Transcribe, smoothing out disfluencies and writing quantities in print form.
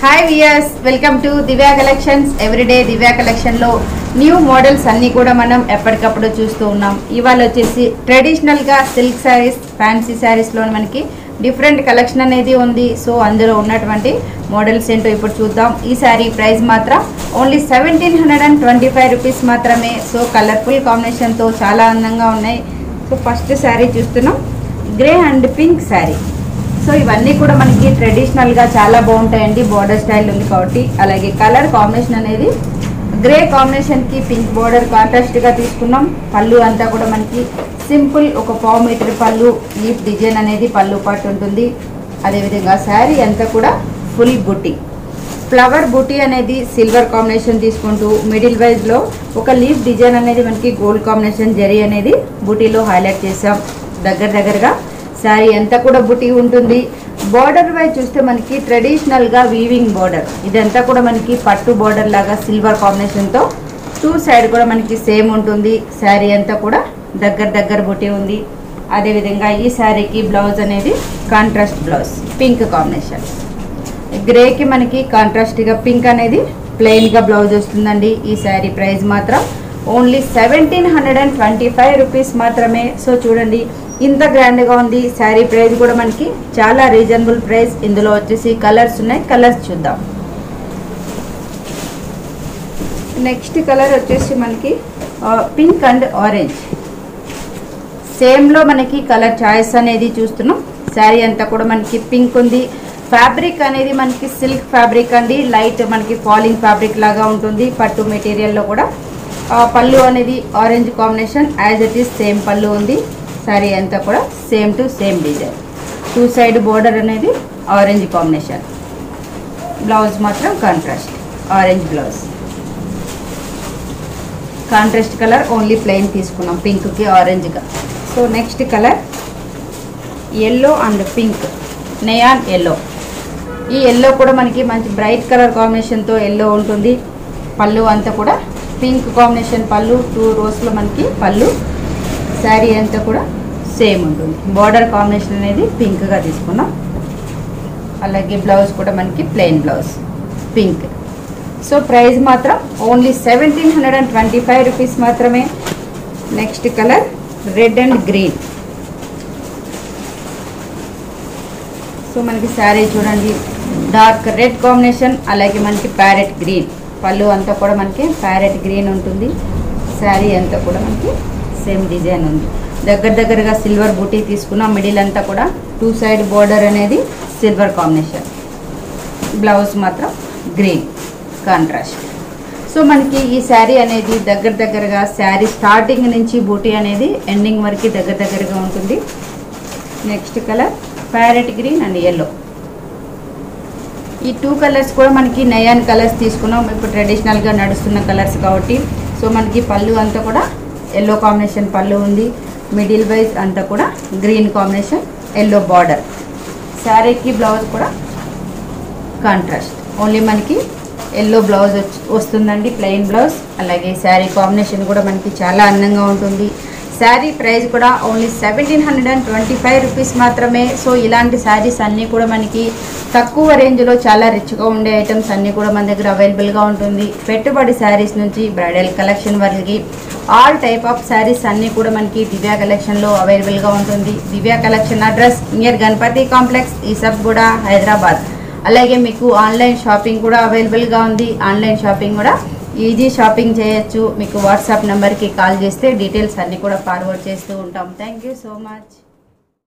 Hi viewers, welcome to Divya collections. Everyday Divya కలెక్షన్లో new models అన్నీ కూడా మనం ఎప్పటికప్పుడు చూస్తూ ఉన్నాం. ఇవాళ వచ్చేసి ట్రెడిషనల్గా సిల్క్ శారీస్, ఫ్యాన్సీ శారీస్లో మనకి డిఫరెంట్ కలెక్షన్ అనేది ఉంది. సో అందులో ఉన్నటువంటి మోడల్స్ ఏంటో ఇప్పుడు చూద్దాం. ఈ శారీ ప్రైస్ మాత్రం ఓన్లీ 1725 రూపీస్ మాత్రమే. సో కలర్ఫుల్ కాంబినేషన్తో చాలా అందంగా ఉన్నాయి. సో ఫస్ట్ శారీ చూస్తున్నాం, grey and pink sari. So ఇవన్నీ కూడా మనకి ట్రెడిషనల్గా చాలా బాగుంటాయండి. బార్డర్ స్టైల్ ఉంది కాబట్టి. అలాగే కలర్ కాంబినేషన్ అనేది గ్రే కాంబినేషన్కి పింక్ బార్డర్ కాంట్రాస్ట్గా తీసుకున్నాం. పళ్ళు అంతా కూడా మనకి సింపుల్ ఒక 1/4 మీటర్ పళ్ళు, లీఫ్ డిజైన్ అనేది పళ్ళు పాటు ఉంటుంది. అదేవిధంగా శారీ అంతా కూడా ఫుల్ బుటీ, ఫ్లవర్ బుటీ అనేది సిల్వర్ కాంబినేషన్ తీసుకుంటూ మిడిల్ వైజ్లో ఒక లీఫ్ డిజైన్ అనేది మనకి గోల్డ్ కాంబినేషన్ జరీ అనేది బుటీలో హైలైట్ చేసాం. దగ్గరగా శారీ అంతా కూడా బుటీ ఉంటుంది. బార్డర్ వైజ్ చూస్తే మనకి ట్రెడిషనల్గా వీవింగ్ బార్డర్, ఇదంతా కూడా మనకి పట్టు బార్డర్ లాగా సిల్వర్ కాంబినేషన్తో టూ సైడ్ కూడా మనకి సేమ్ ఉంటుంది. శారీ అంతా కూడా దగ్గర బుటీ ఉంది. అదేవిధంగా ఈ శారీకి బ్లౌజ్ అనేది కాంట్రాస్ట్ బ్లౌజ్, పింక్ కాంబినేషన్. గ్రేకి మనకి కాంట్రాస్ట్గా పింక్ అనేది ప్లెయిన్గా బ్లౌజ్ వస్తుందండి. ఈ శారీ ప్రైస్ మాత్రం ఓన్లీ 1725 రూపీస్ మాత్రమే. సో చూడండి ఇంత గ్రాండ్గా ఉంది. శారీ ప్రైస్ కూడా మనకి చాలా రీజనబుల్ ప్రైస్. ఇందులో వచ్చేసి కలర్స్ ఉన్నాయి, కలర్స్ చూద్దాం. నెక్స్ట్ కలర్ వచ్చేసి మనకి పింక్ అండ్ ఆరెంజ్. సేమ్లో మనకి కలర్ చాయిస్ అనేది చూస్తున్నాం. శారీ అంతా కూడా మనకి పింక్ ఉంది. ఫ్యాబ్రిక్ అనేది మనకి సిల్క్ ఫ్యాబ్రిక్ అండి. లైట్ మనకి ఫాలింగ్ ఫ్యాబ్రిక్ లాగా ఉంటుంది. పట్టు మెటీరియల్లో కూడా పళ్ళు అనేది orange combination, as it is same పళ్ళు ఉంది. శారీ అంతా కూడా same to same design. Two side border అనేది ఆరెంజ్ కాంబినేషన్. బ్లౌజ్ మాత్రం contrast orange blouse. Contrast colour only plain తీసుకున్నాం పింక్కి ఆరెంజ్గా. So next colour yellow and pink, neon yellow. ఈ ఎల్లో కూడా మనకి మంచి బ్రైట్ కలర్ కాంబినేషన్తో ఎల్లో ఉంటుంది. పళ్ళు అంతా కూడా పింక్ కాంబినేషన్ పళ్ళు, 2 రోస్లో మనకి పళ్ళు. శారీ అంతా కూడా సేమ్ ఉంటుంది. బార్డర్ కాంబినేషన్ అనేది పింక్గా తీసుకున్నాం. అలాగే బ్లౌజ్ కూడా మనకి plain blouse pink. So price మాత్రం ఓన్లీ 1725 రూపీస్ మాత్రమే. Next colour red and green. So మనకి శారీ చూడండి డార్క్ రెడ్ కాంబినేషన్, అలాగే మనకి ప్యారెట్ గ్రీన్. పళ్ళు అంతా కూడా మనకి ప్యారెట్ గ్రీన్ ఉంటుంది. శారీ అంతా కూడా మనకి సేమ్ డిజైన్ ఉంది. దగ్గరగా సిల్వర్ బూటీ తీసుకున్నాం. మిడిల్ అంతా కూడా 2 సైడ్ బోర్డర్ అనేది సిల్వర్ కాంబినేషన్. బ్లౌజ్ మాత్రం గ్రీన్ కాంట్రాస్ట్. సో మనకి ఈ శారీ అనేది దగ్గరగా శారీ స్టార్టింగ్ నుంచి బూటీ అనేది ఎండింగ్ వరకు దగ్గరగా ఉంటుంది. Next colour parrot green and yellow. ఈ 2 కలర్స్ కూడా మనకి నయాన్ కలర్స్ తీసుకున్నాం. ఇప్పుడు ట్రెడిషనల్గా నడుస్తున్న కలర్స్ కాబట్టి. సో మనకి పళ్ళు అంతా కూడా ఎల్లో కాంబినేషన్ పళ్ళు ఉంది. మిడిల్ వైజ్ అంతా కూడా గ్రీన్ కాంబినేషన్, ఎల్లో బార్డర్. శారీకి బ్లౌజ్ కూడా కాంట్రాస్ట్ ఓన్లీ మనకి ఎల్లో బ్లౌజ్ వస్తుందండి, ప్లెయిన్ బ్లౌజ్. అలాగే శారీ కాంబినేషన్ కూడా మనకి చాలా అందంగా ఉంటుంది. శారీ ప్రైస్ కూడా ఓన్లీ 1725 రూపీస్ మాత్రమే. సో ఇలాంటి శారీస్ అన్నీ కూడా మనకి తక్కువ రేంజ్లో చాలా రిచ్గా ఉండే ఐటమ్స్ అన్నీ కూడా మన దగ్గర అవైలబుల్గా ఉంటుంది. పెట్టుబడి శారీస్ నుంచి బ్రైడల్ కలెక్షన్ వరకు ఆల్ టైప్ ఆఫ్ శారీస్ అన్నీ కూడా మనకి దివ్యా కలెక్షన్లో అవైలబుల్గా ఉంటుంది. Divya collection address near Ganapathi complex, Isabguda, Hyderabad. అలాగే మీకు ఆన్లైన్ షాపింగ్ కూడా అవైలబుల్గా ఉంది. ఆన్లైన్ షాపింగ్ కూడా ఈజీ షాపింగ్ చేయొచ్చు. మీకు వాట్సాప్ నెంబర్కి కాల్ చేస్తే డీటెయిల్స్ అన్నీ కూడా ఫార్వర్డ్ చేస్తూ ఉంటాం. Thank you so much.